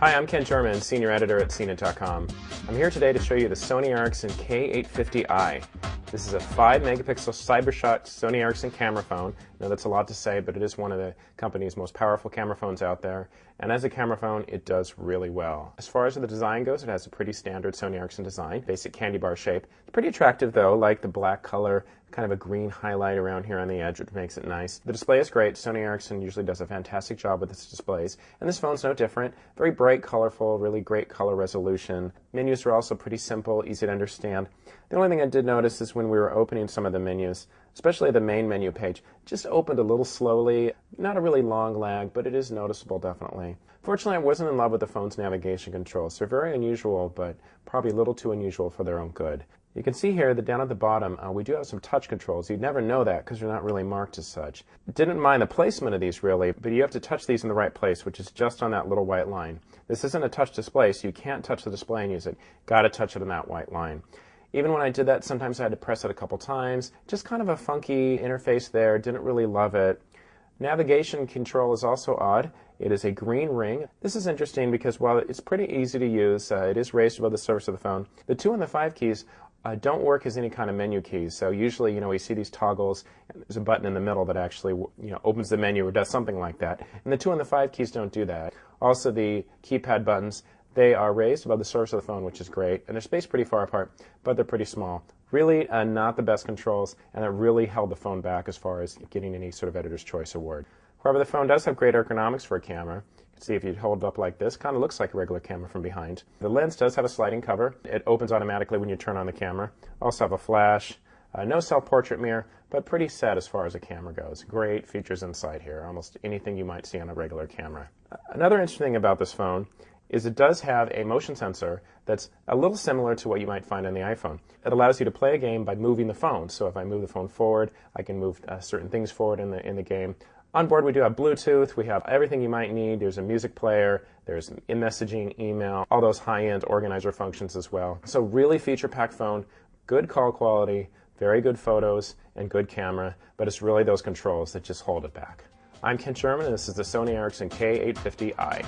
Hi, I'm Ken German, Senior Editor at CNET.com. I'm here today to show you the Sony Ericsson K850i. This is a 5-megapixel CyberShot Sony Ericsson camera phone. I know that's a lot to say, but it is one of the company's most powerful camera phones out there. And as a camera phone, it does really well. As far as the design goes, it has a pretty standard Sony Ericsson design, basic candy bar shape. It's pretty attractive though, like the black color, kind of a green highlight around here on the edge, which makes it nice. The display is great. Sony Ericsson usually does a fantastic job with its displays, and this phone's no different. Very bright, colorful, really great color resolution. Menus are also pretty simple, easy to understand. The only thing I did notice is when we were opening some of the menus, especially the main menu page, just opened a little slowly. Not a really long lag, but it is noticeable definitely. Fortunately, I wasn't in love with the phone's navigation controls. They're very unusual, but probably a little too unusual for their own good. You can see here that down at the bottom, we do have some touch controls. You'd never know that because they're not really marked as such. Didn't mind the placement of these really, but you have to touch these in the right place, which is just on that little white line. This isn't a touch display, so you can't touch the display and use it. Got to touch it on that white line. Even when I did that, sometimes I had to press it a couple times. Just kind of a funky interface there. Didn't really love it. Navigation control is also odd. It is a green ring. This is interesting because while it's pretty easy to use, it is raised above the surface of the phone. The 2 and the 5 keys don't work as any kind of menu keys. So usually, we see these toggles, and there's a button in the middle that actually, opens the menu or does something like that. And the 2 and the 5 keys don't do that. Also, the keypad buttons, they are raised above the surface of the phone, which is great, and they're spaced pretty far apart, but they're pretty small. Really not the best controls, and it really held the phone back as far as getting any sort of Editor's Choice award. However, the phone does have great ergonomics for a camera. You can see if you hold it up like this, kind of looks like a regular camera from behind. The lens does have a sliding cover. It opens automatically when you turn on the camera. Also have a flash, no self-portrait mirror, but pretty set as far as a camera goes. Great features inside here, almost anything you might see on a regular camera. Another interesting thing about this phone is it does have a motion sensor that's a little similar to what you might find on the iPhone. It allows you to play a game by moving the phone. So if I move the phone forward, I can move certain things forward in the game. On board we do have Bluetooth, we have everything you might need. There's a music player, there's messaging, email, all those high-end organizer functions as well. So really feature-packed phone, good call quality, very good photos, and good camera, but it's really those controls that just hold it back. I'm Ken Sherman, and this is the Sony Ericsson K850i.